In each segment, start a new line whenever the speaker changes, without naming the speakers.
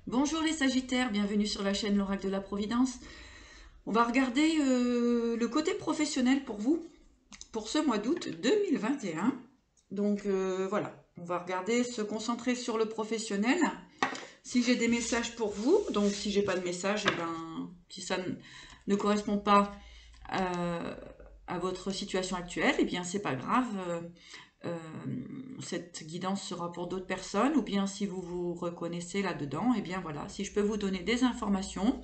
Bonjour les Sagittaires, bienvenue sur la chaîne L'Oracle de la Providence. On va regarder le côté professionnel pour vous, pour ce mois d'août 2021. Donc voilà, on va regarder, se concentrer sur le professionnel. Si j'ai des messages pour vous, donc si j'ai pas de message, et ben, si ça ne correspond pas à votre situation actuelle, et bien c'est pas grave. Cette guidance sera pour d'autres personnes, ou bien si vous vous reconnaissez là-dedans, et bien voilà, si je peux vous donner des informations,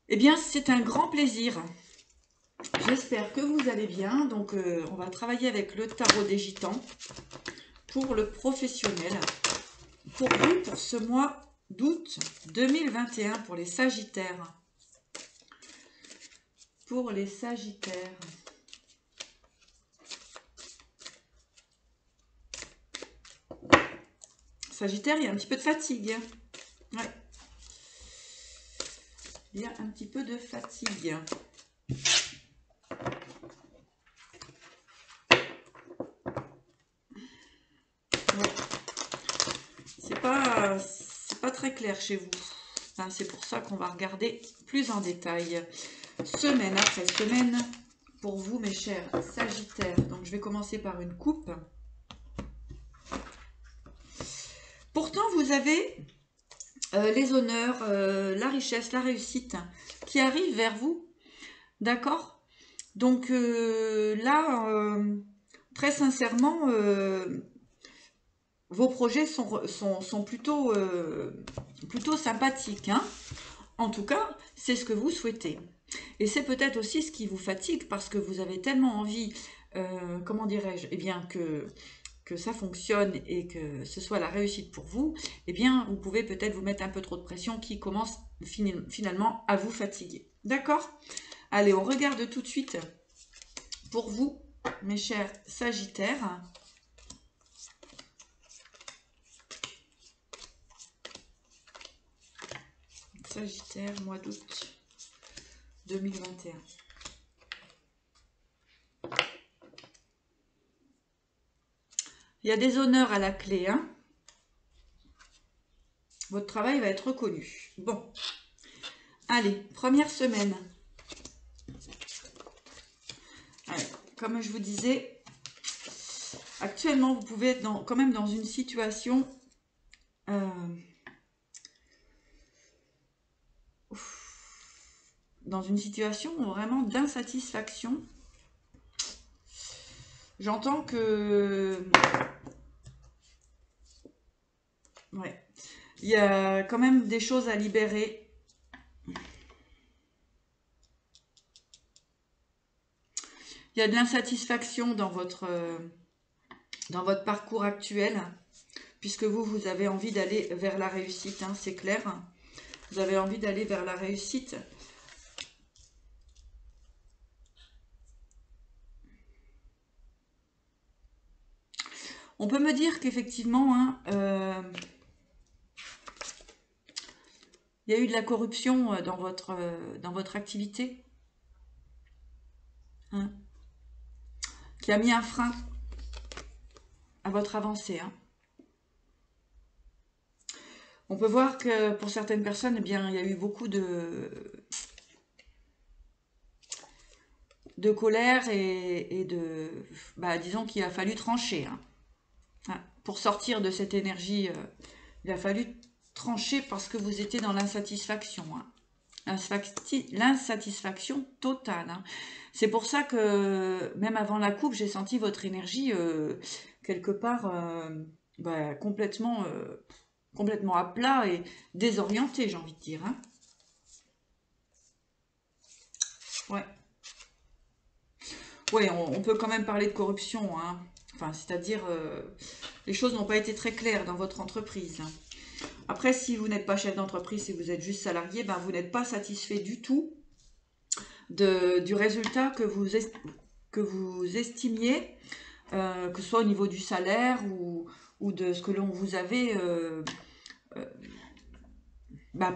et bien c'est un grand plaisir. J'espère que vous allez bien. Donc on va travailler avec le tarot des gitans pour le professionnel, pour vous, pour ce mois d'août 2021, pour les Sagittaires. Pour les Sagittaires. Sagittaire, il y a un petit peu de fatigue. Ouais. Il y a un petit peu de fatigue. Ouais. C'est pas très clair chez vous. Enfin, c'est pour ça qu'on va regarder plus en détail. Semaine après semaine, pour vous, mes chers Sagittaires. Donc, je vais commencer par une coupe. Pourtant, vous avez les honneurs, la richesse, la réussite qui arrivent vers vous. D'accord? Donc là, très sincèrement, vos projets sont plutôt, plutôt sympathiques. Hein, en tout cas, c'est ce que vous souhaitez. Et c'est peut-être aussi ce qui vous fatigue parce que vous avez tellement envie, comment dirais-je, eh bien que ça fonctionne et que ce soit la réussite pour vous, eh bien, vous pouvez peut-être vous mettre un peu trop de pression qui commence finalement à vous fatiguer. D'accord? Allez, on regarde tout de suite pour vous, mes chers Sagittaires. Sagittaire, mois d'août 2021. Il y a des honneurs à la clé, hein. Votre travail va être reconnu. Bon. Allez, première semaine. Allez, comme je vous disais, actuellement, vous pouvez être quand même dans une situation vraiment d'insatisfaction. J'entends que ouais, il y a quand même des choses à libérer. Il y a de l'insatisfaction dans votre parcours actuel, puisque vous avez envie d'aller vers la réussite, hein, c'est clair. Vous avez envie d'aller vers la réussite. On peut me dire qu'effectivement, hein, il y a eu de la corruption dans votre activité, hein, qui a mis un frein à votre avancée. Hein. On peut voir que pour certaines personnes, eh bien, il y a eu beaucoup de colère et de... Bah, disons qu'il a fallu trancher. Hein. Pour sortir de cette énergie, il a fallu trancher parce que vous étiez dans l'insatisfaction. Hein. L'insatisfaction totale. Hein. C'est pour ça que même avant la coupe, j'ai senti votre énergie quelque part complètement à plat et désorienté, j'ai envie de dire. Hein. Ouais. Ouais, on peut quand même parler de corruption. Hein. Enfin, c'est-à-dire, les choses n'ont pas été très claires dans votre entreprise. Hein. Après, si vous n'êtes pas chef d'entreprise, si vous êtes juste salarié, ben, vous n'êtes pas satisfait du tout du résultat que vous estimiez, que ce soit au niveau du salaire ou de ce que l'on vous avait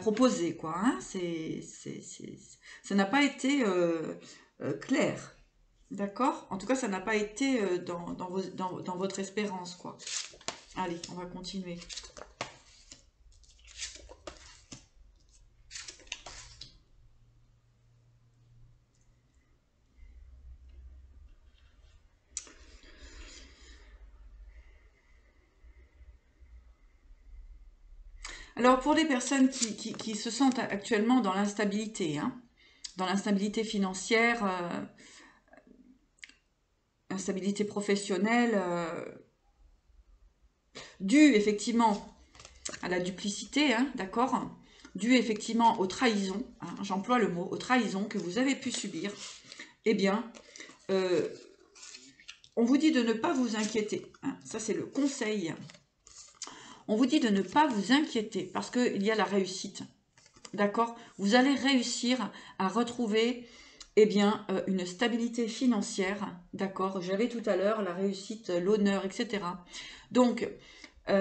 proposé, quoi. Hein. Ça n'a pas été clair. D'accord? En tout cas, ça n'a pas été dans votre espérance, quoi. Allez, on va continuer. Alors, pour les personnes qui se sentent actuellement dans l'instabilité, hein, dans l'instabilité financière, instabilité professionnelle, due effectivement à la duplicité, hein, d'accord, due effectivement aux trahisons, hein, j'emploie le mot, aux trahisons que vous avez pu subir, eh bien, on vous dit de ne pas vous inquiéter, hein, ça c'est le conseil. On vous dit de ne pas vous inquiéter parce qu'il y a la réussite, d'accord. Vous allez réussir à retrouver, eh bien, une stabilité financière, d'accord. J'avais tout à l'heure la réussite, l'honneur, etc. Donc, il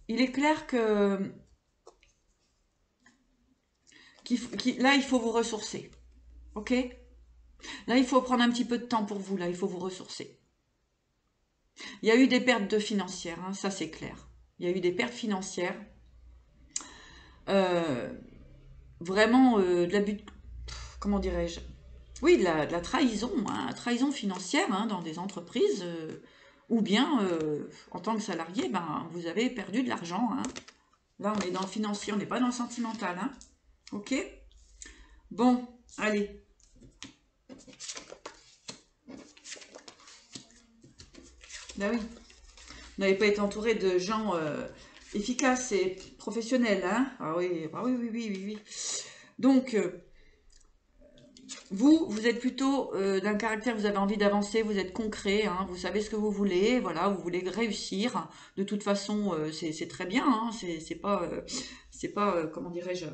est clair que là, il faut vous ressourcer, ok. Là, il faut prendre un petit peu de temps pour vous, là, il faut vous ressourcer. Il y a eu des pertes financières, hein, ça c'est clair. Il y a eu des pertes financières. Vraiment de l'abus, comment dirais-je, oui, de la trahison, hein, trahison financière, hein, dans des entreprises, ou bien en tant que salarié, ben, vous avez perdu de l'argent, hein. Là, on est dans le financier, on n'est pas dans le sentimental, hein. Ok. Bon, allez. Bah oui, vous n'avez pas été entouré de gens efficaces et professionnels, hein. Ah oui, ah oui, oui, oui, oui, oui. Donc, vous êtes plutôt d'un caractère, vous avez envie d'avancer, vous êtes concret, hein, vous savez ce que vous voulez, voilà, vous voulez réussir. De toute façon, c'est très bien, hein, c'est pas comment dirais-je,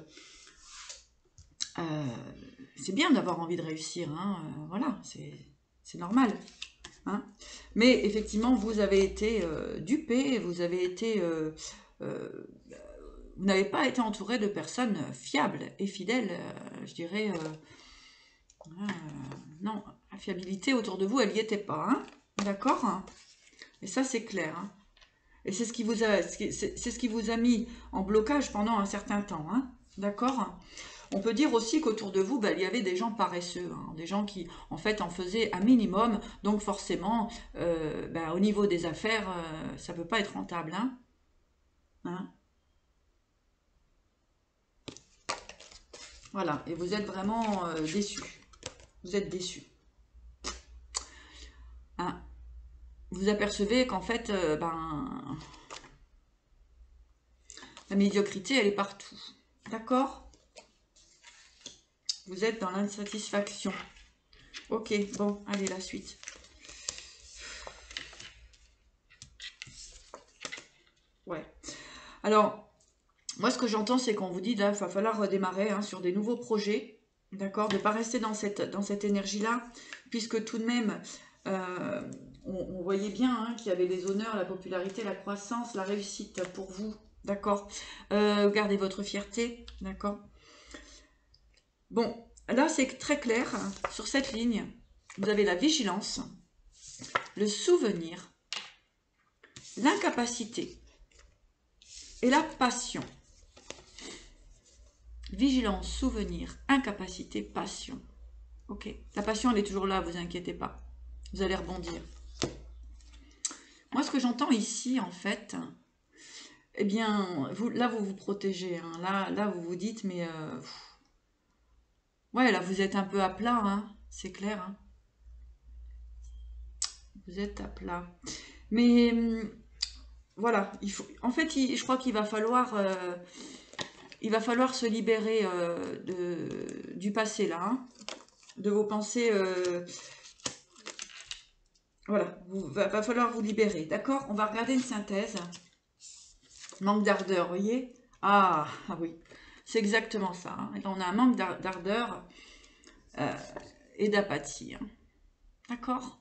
c'est bien d'avoir envie de réussir, hein, voilà, c'est normal. Hein. Mais effectivement, vous avez été dupé, vous avez été, vous n'avez pas été entouré de personnes fiables et fidèles, je dirais. Non, la fiabilité autour de vous, elle n'y était pas, hein. D'accord. Et ça, c'est clair, hein. Et c'est ce qui vous a, c'est ce qui vous a mis en blocage pendant un certain temps, hein. D'accord. On peut dire aussi qu'autour de vous, ben, il y avait des gens paresseux, hein, des gens qui, en fait, en faisaient un minimum. Donc, forcément, ben, au niveau des affaires, ça ne peut pas être rentable, hein. Hein. Voilà. Et vous êtes vraiment déçus. Vous êtes déçus. Hein. Vous apercevez qu'en fait, ben, la médiocrité, elle est partout. D'accord. Vous êtes dans l'insatisfaction. Ok, bon, allez, la suite. Ouais. Alors, moi, ce que j'entends, c'est qu'on vous dit, là, il va falloir redémarrer, hein, sur des nouveaux projets. D'accord. De ne pas rester dans cette énergie-là, puisque tout de même, on voyait bien, hein, qu'il y avait les honneurs, la popularité, la croissance, la réussite pour vous. D'accord. Gardez votre fierté. D'accord. Bon, là, c'est très clair, hein, sur cette ligne. Vous avez la vigilance, le souvenir, l'incapacité et la passion. Vigilance, souvenir, incapacité, passion. Ok. La passion, elle est toujours là, vous inquiétez pas. Vous allez rebondir. Moi, ce que j'entends ici, en fait, eh bien, là, vous vous protégez. Hein. Là, vous vous dites, mais... ouais, là, vous êtes un peu à plat, hein. C'est clair. Hein. Vous êtes à plat. Mais... voilà. En fait, je crois qu'il va falloir... il va falloir se libérer du passé, là. Hein. De vos pensées... voilà, va falloir vous libérer, d'accord. On va regarder une synthèse. Manque d'ardeur, vous voyez. Ah oui, c'est exactement ça. Hein. Et là, on a un manque d'ardeur et d'apathie. Hein. D'accord.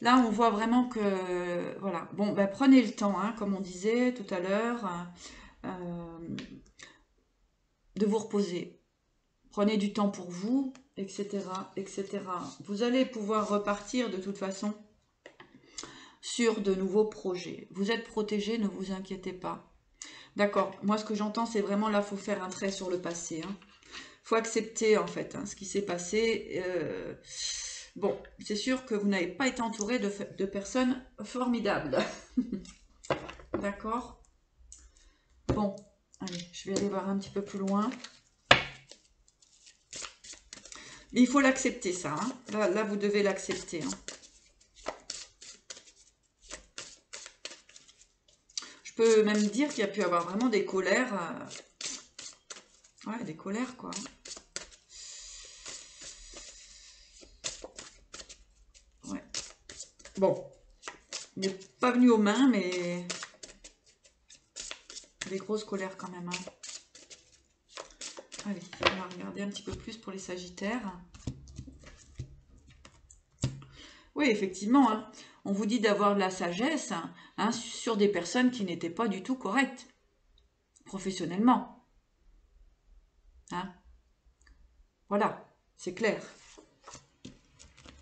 Là, on voit vraiment que... voilà. Bon, ben, prenez le temps, hein, comme on disait tout à l'heure, de vous reposer. Prenez du temps pour vous, etc., etc. Vous allez pouvoir repartir de toute façon sur de nouveaux projets. Vous êtes protégé, ne vous inquiétez pas. D'accord, moi ce que j'entends c'est vraiment là, il faut faire un trait sur le passé. Il faut accepter en fait ce qui s'est passé. Bon, c'est sûr que vous n'avez pas été entouré de personnes formidables. D'accord. Bon, allez, je vais aller voir un petit peu plus loin. Mais il faut l'accepter, ça. Hein. Là, vous devez l'accepter. Hein. Je peux même dire qu'il y a pu avoir vraiment des colères. Ouais, des colères, quoi. Ouais. Bon. Il n'est pas venu aux mains, mais... des grosses colères quand même. Hein. Allez, on va regarder un petit peu plus pour les Sagittaires. Oui, effectivement, hein, on vous dit d'avoir de la sagesse hein, sur des personnes qui n'étaient pas du tout correctes, professionnellement. Hein. Voilà, c'est clair.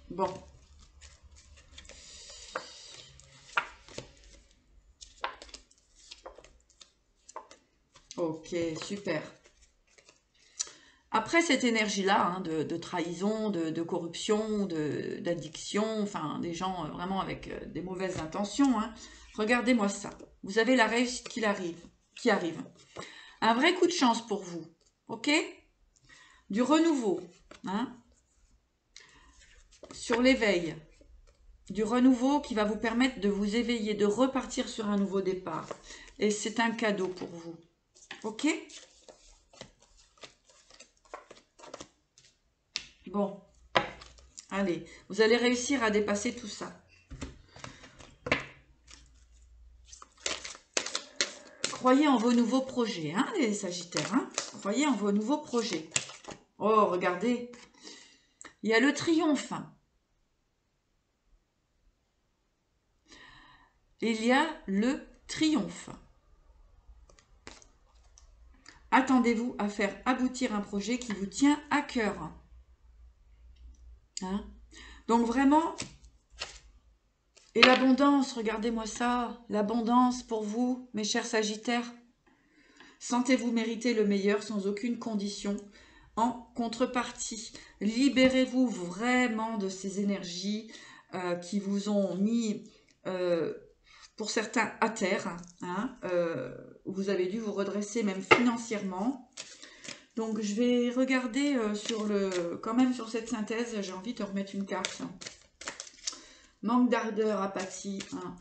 Bon. Ok, super. Après cette énergie-là, hein, de trahison, de corruption, d'addiction, enfin des gens vraiment avec des mauvaises intentions, hein, regardez-moi ça. Vous avez la réussite qui arrive. Un vrai coup de chance pour vous, ok? Du renouveau, hein, sur l'éveil. Du renouveau qui va vous permettre de vous éveiller, de repartir sur un nouveau départ. Et c'est un cadeau pour vous, ok? Bon, allez, vous allez réussir à dépasser tout ça. Croyez en vos nouveaux projets, hein, les Sagittaires. Hein, croyez en vos nouveaux projets. Oh, regardez, il y a le triomphe. Il y a le triomphe. Attendez-vous à faire aboutir un projet qui vous tient à cœur. Hein? Donc vraiment, et l'abondance, regardez-moi ça, l'abondance pour vous, mes chers Sagittaires. Sentez-vous mériter le meilleur sans aucune condition. En contrepartie, libérez-vous vraiment de ces énergies qui vous ont mis, pour certains, à terre. Hein, vous avez dû vous redresser même financièrement. Donc je vais regarder quand même sur cette synthèse, j'ai envie de remettre une carte. Manque d'ardeur, apathie. Hein,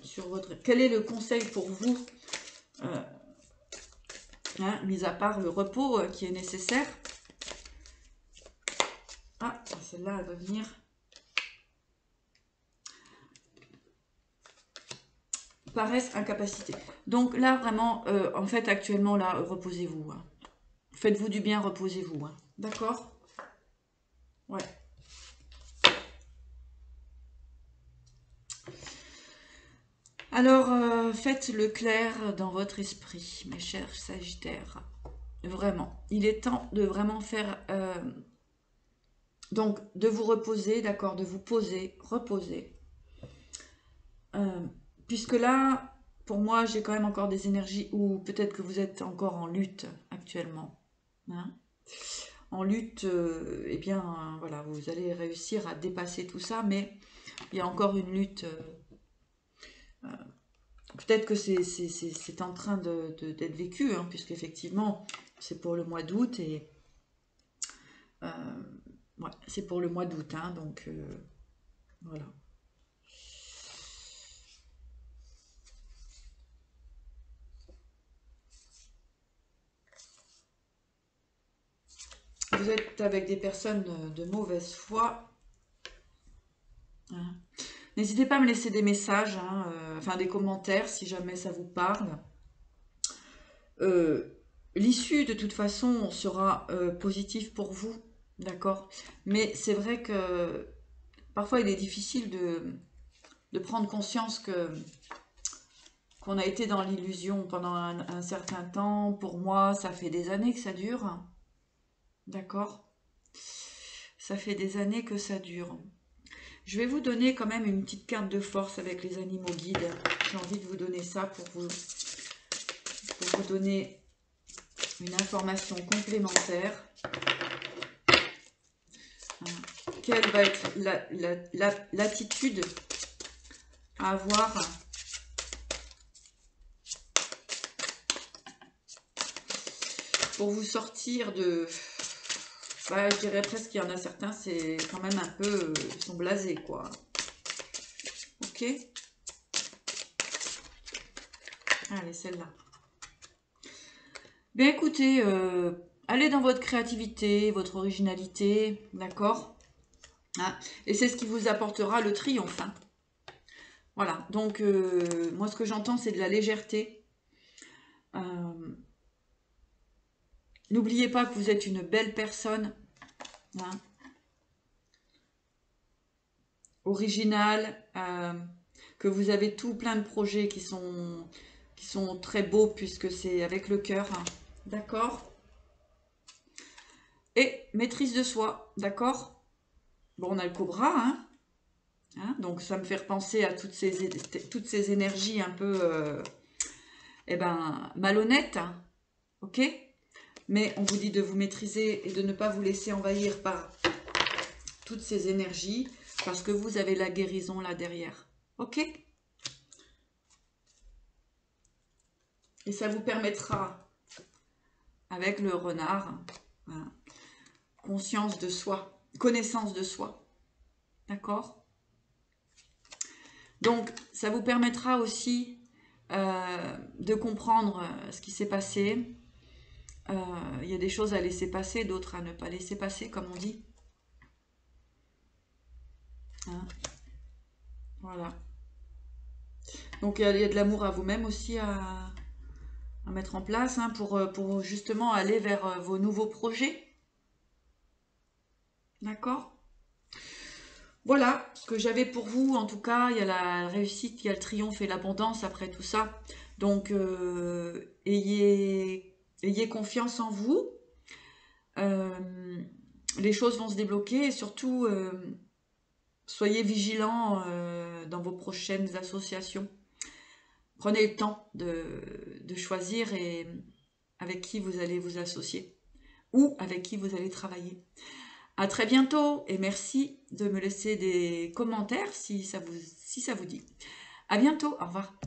sur votre... Quel est le conseil pour vous hein, mis à part le repos qui est nécessaire. Ah, celle-là, elle va venir. Paresse, incapacité. Donc là, vraiment, en fait, actuellement, là, reposez-vous. Hein. Faites-vous du bien, reposez-vous. Hein. D'accord? Ouais. Alors, faites le clair dans votre esprit, mes chers Sagittaires. Vraiment. Il est temps de vraiment faire... donc, de vous reposer, d'accord? De vous poser, reposer. Puisque là, pour moi, j'ai quand même encore des énergies où peut-être que vous êtes encore en lutte actuellement. Hein, en lutte, eh bien, voilà, vous allez réussir à dépasser tout ça, mais il y a encore une lutte. Peut-être que c'est en train d'être vécu, hein, puisqu'effectivement, c'est pour le mois d'août et ouais, c'est pour le mois d'août, hein, donc voilà. Vous êtes avec des personnes de mauvaise foi. Hein. N'hésitez pas à me laisser des messages, hein, enfin des commentaires si jamais ça vous parle. L'issue de toute façon sera positive pour vous, d'accord? Mais c'est vrai que parfois il est difficile de prendre conscience qu'on a été dans l'illusion pendant un certain temps. Pour moi, ça fait des années que ça dure, d'accord? Ça fait des années que ça dure. Je vais vous donner quand même une petite carte de force avec les animaux guides. J'ai envie de vous donner ça pour vous donner une information complémentaire. Quelle va être l'attitude à avoir pour vous sortir de... Bah, je dirais presque qu'il y en a certains, c'est quand même un peu... ils sont blasés, quoi. Ok. Allez, celle-là. Bien, écoutez, allez dans votre créativité, votre originalité, d'accord, hein, et c'est ce qui vous apportera le triomphe. Hein. Voilà, donc moi ce que j'entends c'est de la légèreté. N'oubliez pas que vous êtes une belle personne, hein, originale, que vous avez tout plein de projets qui sont très beaux puisque c'est avec le cœur, hein, d'accord. Et maîtrise de soi, d'accord. Bon, on a le cobra, hein. Hein, donc ça me fait repenser à toutes ces énergies un peu eh ben, malhonnêtes, hein, ok. Mais on vous dit de vous maîtriser et de ne pas vous laisser envahir par toutes ces énergies parce que vous avez la guérison là derrière, ok. Et ça vous permettra, avec le renard, hein, conscience de soi, connaissance de soi, d'accord. Donc, ça vous permettra aussi de comprendre ce qui s'est passé. Il y a des choses à laisser passer, d'autres à ne pas laisser passer, comme on dit. Hein, voilà. Donc, il y a de l'amour à vous-même aussi à mettre en place, hein, pour justement aller vers vos nouveaux projets. D'accord? Voilà ce que j'avais pour vous. En tout cas, il y a la réussite, il y a le triomphe et l'abondance après tout ça. Donc, ayez confiance en vous. Les choses vont se débloquer et surtout, soyez vigilants dans vos prochaines associations. Prenez le temps de choisir et avec qui vous allez vous associer ou avec qui vous allez travailler. À très bientôt et merci de me laisser des commentaires si ça vous dit. À bientôt, au revoir.